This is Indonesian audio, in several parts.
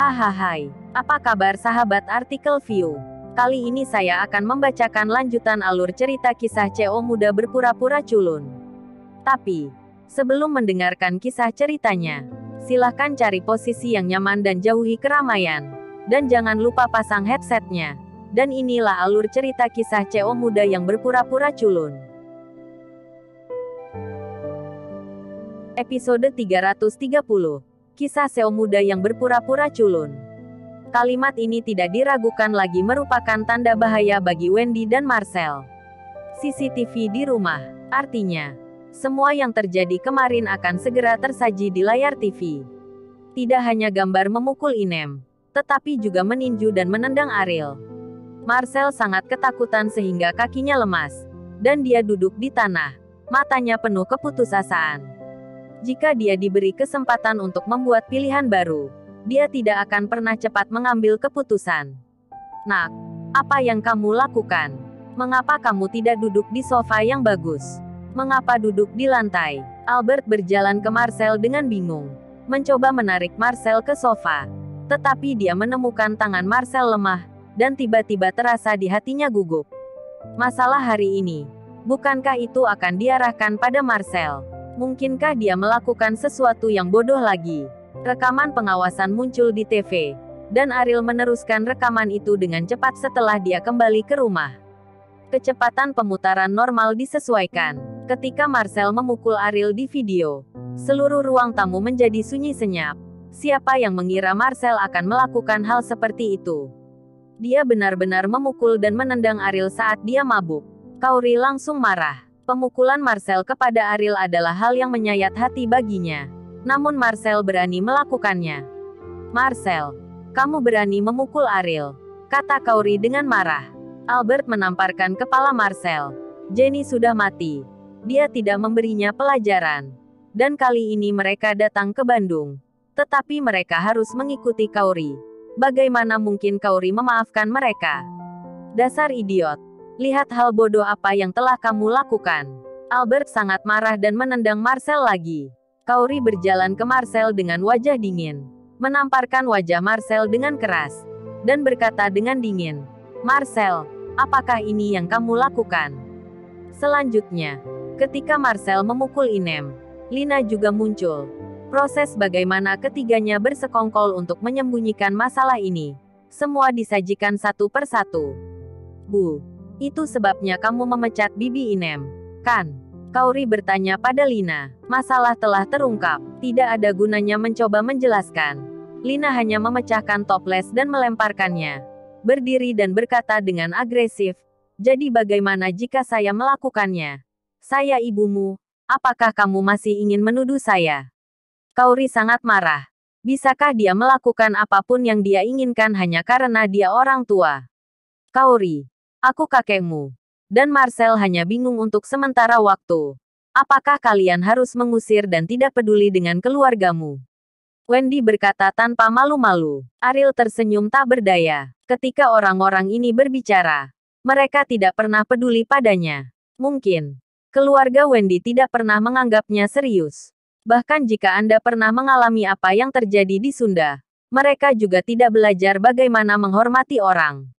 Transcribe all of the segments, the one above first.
Hahaha, apa kabar sahabat artikel view? Kali ini saya akan membacakan lanjutan alur cerita kisah CO muda berpura-pura culun. Tapi, sebelum mendengarkan kisah ceritanya, silahkan cari posisi yang nyaman dan jauhi keramaian. Dan jangan lupa pasang headsetnya. Dan inilah alur cerita kisah CO muda yang berpura-pura culun. Episode 330. Kisah CO muda yang berpura-pura culun. Kalimat ini tidak diragukan lagi merupakan tanda bahaya bagi Wendy dan Marcel. CCTV di rumah. Artinya, semua yang terjadi kemarin akan segera tersaji di layar TV. Tidak hanya gambar memukul Inem, tetapi juga meninju dan menendang Ariel. Marcel sangat ketakutan sehingga kakinya lemas, dan dia duduk di tanah, matanya penuh keputusasaan. Jika dia diberi kesempatan untuk membuat pilihan baru, dia tidak akan pernah cepat mengambil keputusan. Nak, apa yang kamu lakukan? Mengapa kamu tidak duduk di sofa yang bagus? Mengapa duduk di lantai? Albert berjalan ke Marcel dengan bingung, mencoba menarik Marcel ke sofa. Tetapi dia menemukan tangan Marcel lemah, dan tiba-tiba terasa di hatinya gugup. Masalah hari ini, bukankah itu akan diarahkan pada Marcel? Mungkinkah dia melakukan sesuatu yang bodoh lagi? Rekaman pengawasan muncul di TV, dan Ariel meneruskan rekaman itu dengan cepat setelah dia kembali ke rumah. Kecepatan pemutaran normal disesuaikan. Ketika Marcel memukul Ariel di video, seluruh ruang tamu menjadi sunyi senyap. Siapa yang mengira Marcel akan melakukan hal seperti itu? Dia benar-benar memukul dan menendang Ariel saat dia mabuk. Kauri langsung marah. Pemukulan Marcel kepada Ariel adalah hal yang menyayat hati baginya. Namun Marcel berani melakukannya. Marcel, kamu berani memukul Ariel, kata Kauri dengan marah. Albert menamparkan kepala Marcel. Jenny sudah mati. Dia tidak memberinya pelajaran. Dan kali ini mereka datang ke Bandung. Tetapi mereka harus mengikuti Kauri. Bagaimana mungkin Kauri memaafkan mereka? Dasar idiot. Lihat hal bodoh apa yang telah kamu lakukan. Albert sangat marah dan menendang Marcel lagi. Kauri berjalan ke Marcel dengan wajah dingin, menamparkan wajah Marcel dengan keras, dan berkata dengan dingin, "Marcel, apakah ini yang kamu lakukan?" Selanjutnya, ketika Marcel memukul Inem, Lina juga muncul. Proses bagaimana ketiganya bersekongkol untuk menyembunyikan masalah ini, semua disajikan satu persatu. Bu, itu sebabnya kamu memecat Bibi Inem, kan? Kauri bertanya pada Lina. Masalah telah terungkap. Tidak ada gunanya mencoba menjelaskan. Lina hanya memecahkan toples dan melemparkannya. Berdiri dan berkata dengan agresif, "Jadi bagaimana jika saya melakukannya? Saya ibumu. Apakah kamu masih ingin menuduh saya?" Kauri sangat marah. Bisakah dia melakukan apapun yang dia inginkan hanya karena dia orang tua? Kauri, aku kakekmu. Dan Marcel hanya bingung untuk sementara waktu. Apakah kalian harus mengusir dan tidak peduli dengan keluargamu? Wendy berkata tanpa malu-malu. Ariel tersenyum tak berdaya. Ketika orang-orang ini berbicara, mereka tidak pernah peduli padanya. Mungkin, keluarga Wendy tidak pernah menganggapnya serius. Bahkan jika Anda pernah mengalami apa yang terjadi di Sunda, mereka juga tidak belajar bagaimana menghormati orang.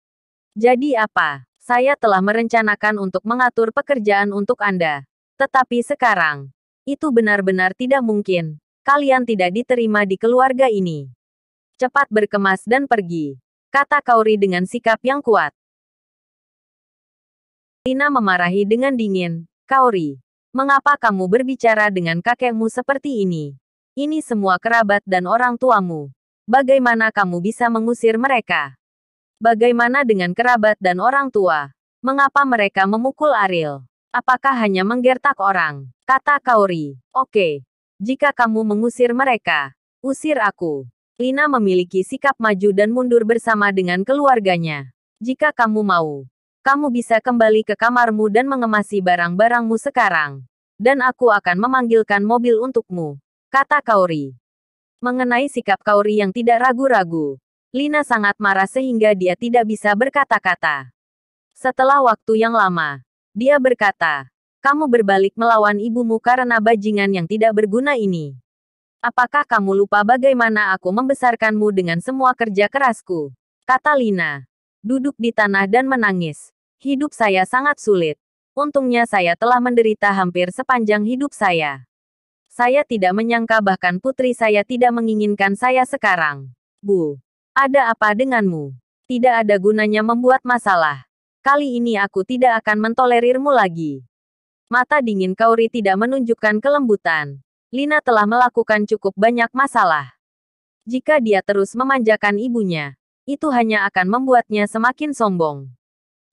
Jadi apa? Saya telah merencanakan untuk mengatur pekerjaan untuk Anda. Tetapi sekarang, itu benar-benar tidak mungkin. Kalian tidak diterima di keluarga ini. Cepat berkemas dan pergi, kata Kauri dengan sikap yang kuat. Lina memarahi dengan dingin. Kauri, mengapa kamu berbicara dengan kakekmu seperti ini? Ini semua kerabat dan orang tuamu. Bagaimana kamu bisa mengusir mereka? Bagaimana dengan kerabat dan orang tua? Mengapa mereka memukul Ariel? Apakah hanya menggertak orang? Kata Kauri. Oke. Jika kamu mengusir mereka, usir aku. Lina memiliki sikap maju dan mundur bersama dengan keluarganya. Jika kamu mau, kamu bisa kembali ke kamarmu dan mengemasi barang-barangmu sekarang. Dan aku akan memanggilkan mobil untukmu. Kata Kauri. Mengenai sikap Kauri yang tidak ragu-ragu, Lina sangat marah sehingga dia tidak bisa berkata-kata. Setelah waktu yang lama, dia berkata, "Kamu berbalik melawan ibumu karena bajingan yang tidak berguna ini. Apakah kamu lupa bagaimana aku membesarkanmu dengan semua kerja kerasku? Kata Lina. Duduk di tanah dan menangis. Hidup saya sangat sulit. Untungnya saya telah menderita hampir sepanjang hidup saya. Saya tidak menyangka bahkan putri saya tidak menginginkan saya sekarang. Bu, ada apa denganmu? Tidak ada gunanya membuat masalah. Kali ini aku tidak akan mentolerirmu lagi. Mata dingin Kaori tidak menunjukkan kelembutan. Lina telah melakukan cukup banyak masalah. Jika dia terus memanjakan ibunya, itu hanya akan membuatnya semakin sombong.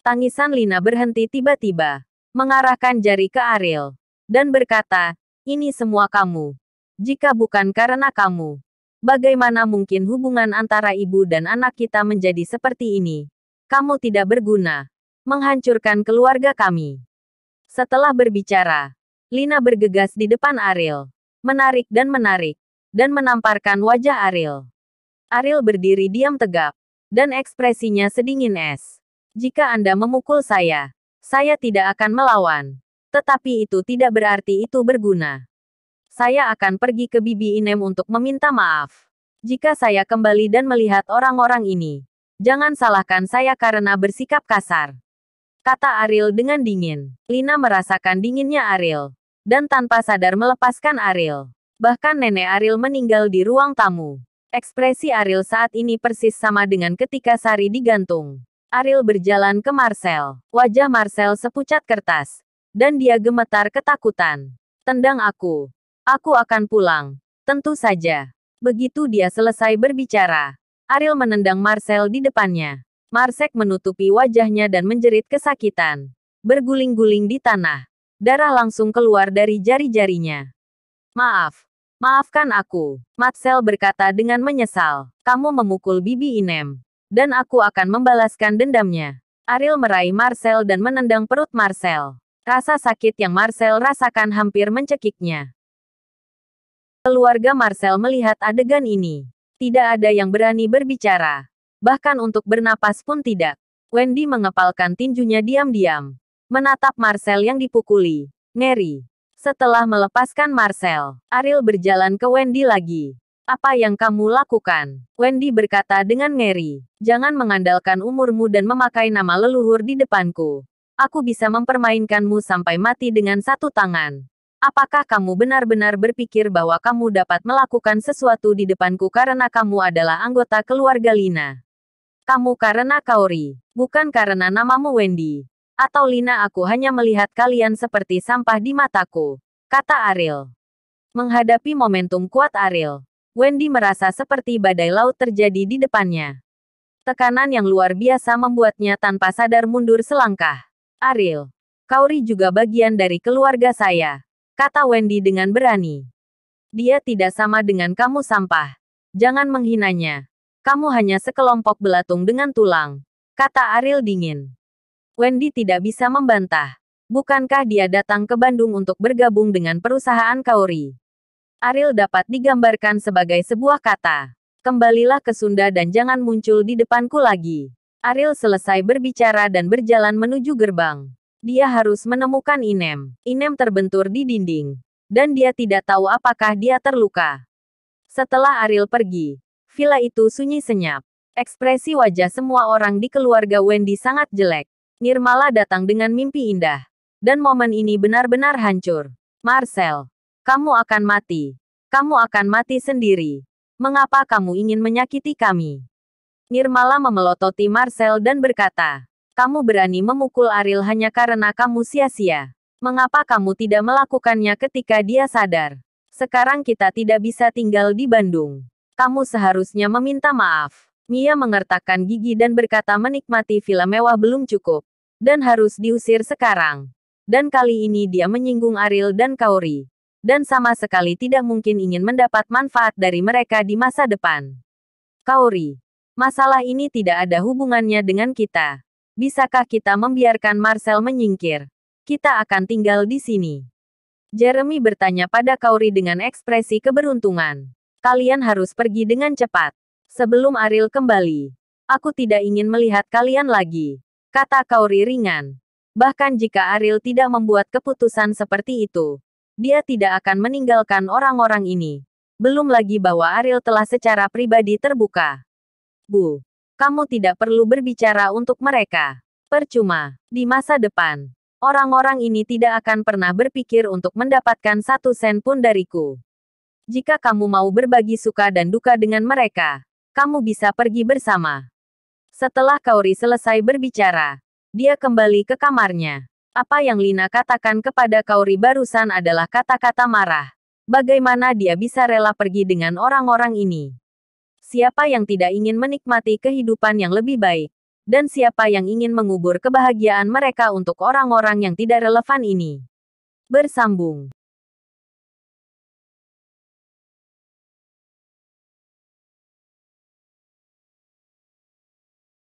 Tangisan Lina berhenti tiba-tiba, mengarahkan jari ke Ariel, dan berkata, ini semua kamu. Jika bukan karena kamu, bagaimana mungkin hubungan antara ibu dan anak kita menjadi seperti ini? Kamu tidak berguna, menghancurkan keluarga kami. Setelah berbicara, Lina bergegas di depan Ariel, menarik, dan menamparkan wajah Ariel. Ariel berdiri diam tegap, dan ekspresinya sedingin es. Jika Anda memukul saya tidak akan melawan. Tetapi itu tidak berarti itu berguna. Saya akan pergi ke Bibi Inem untuk meminta maaf. Jika saya kembali dan melihat orang-orang ini, jangan salahkan saya karena bersikap kasar. Kata Ariel dengan dingin. Lina merasakan dinginnya Ariel, dan tanpa sadar melepaskan Ariel. Bahkan nenek Ariel meninggal di ruang tamu. Ekspresi Ariel saat ini persis sama dengan ketika Sari digantung. Ariel berjalan ke Marcel. Wajah Marcel sepucat kertas. Dan dia gemetar ketakutan. Tendang aku. Aku akan pulang. Tentu saja. Begitu dia selesai berbicara, Ariel menendang Marcel di depannya. Marcel menutupi wajahnya dan menjerit kesakitan. Berguling-guling di tanah. Darah langsung keluar dari jari-jarinya. Maafkan aku, Marcel berkata dengan menyesal. Kamu memukul Bibi Inem. Dan aku akan membalaskan dendamnya. Ariel meraih Marcel dan menendang perut Marcel. Rasa sakit yang Marcel rasakan hampir mencekiknya. Keluarga Marcel melihat adegan ini. Tidak ada yang berani berbicara. Bahkan untuk bernapas pun tidak. Wendy mengepalkan tinjunya diam-diam. Menatap Marcel yang dipukuli. Ngeri. Setelah melepaskan Marcel, Ariel berjalan ke Wendy lagi. Apa yang kamu lakukan? Wendy berkata dengan ngeri. Jangan mengandalkan umurmu dan memakai nama leluhur di depanku. Aku bisa mempermainkanmu sampai mati dengan satu tangan. Apakah kamu benar-benar berpikir bahwa kamu dapat melakukan sesuatu di depanku karena kamu adalah anggota keluarga Lina? Kamu karena Kaori, bukan karena namamu Wendy. Atau Lina, aku hanya melihat kalian seperti sampah di mataku, kata Ariel. Menghadapi momentum kuat Ariel, Wendy merasa seperti badai laut terjadi di depannya. Tekanan yang luar biasa membuatnya tanpa sadar mundur selangkah. Ariel, Kaori juga bagian dari keluarga saya, kata Wendy dengan berani. Dia tidak sama dengan kamu sampah. Jangan menghinanya. Kamu hanya sekelompok belatung dengan tulang, kata Ariel dingin. Wendy tidak bisa membantah. Bukankah dia datang ke Bandung untuk bergabung dengan perusahaan Kaori? Ariel dapat digambarkan sebagai sebuah kata. Kembalilah ke Sunda dan jangan muncul di depanku lagi. Ariel selesai berbicara dan berjalan menuju gerbang. Dia harus menemukan Inem. Inem terbentur di dinding. Dan dia tidak tahu apakah dia terluka. Setelah Ariel pergi, villa itu sunyi senyap. Ekspresi wajah semua orang di keluarga Wendy sangat jelek. Nirmala datang dengan mimpi indah. Dan momen ini benar-benar hancur. Marcel, kamu akan mati. Kamu akan mati sendiri. Mengapa kamu ingin menyakiti kami? Nirmala memelototi Marcel dan berkata, kamu berani memukul Ariel hanya karena kamu sia-sia. Mengapa kamu tidak melakukannya ketika dia sadar? Sekarang kita tidak bisa tinggal di Bandung. Kamu seharusnya meminta maaf. Mia mengertakkan gigi dan berkata menikmati villa mewah belum cukup. Dan harus diusir sekarang. Dan kali ini dia menyinggung Ariel dan Kaori. Dan sama sekali tidak mungkin ingin mendapat manfaat dari mereka di masa depan. Kaori, masalah ini tidak ada hubungannya dengan kita. Bisakah kita membiarkan Marcel menyingkir? Kita akan tinggal di sini. Jeremy bertanya pada Kaori dengan ekspresi keberuntungan. Kalian harus pergi dengan cepat. Sebelum Ariel kembali. Aku tidak ingin melihat kalian lagi, kata Kaori ringan. Bahkan jika Ariel tidak membuat keputusan seperti itu, dia tidak akan meninggalkan orang-orang ini. Belum lagi bahwa Ariel telah secara pribadi terbuka. Bu, kamu tidak perlu berbicara untuk mereka. Percuma. Di masa depan, orang-orang ini tidak akan pernah berpikir untuk mendapatkan 1 sen pun dariku. Jika kamu mau berbagi suka dan duka dengan mereka, kamu bisa pergi bersama. Setelah Kaori selesai berbicara, dia kembali ke kamarnya. Apa yang Lina katakan kepada Kaori barusan adalah kata-kata marah. Bagaimana dia bisa rela pergi dengan orang-orang ini? Siapa yang tidak ingin menikmati kehidupan yang lebih baik? Dan siapa yang ingin mengubur kebahagiaan mereka untuk orang-orang yang tidak relevan ini? Bersambung.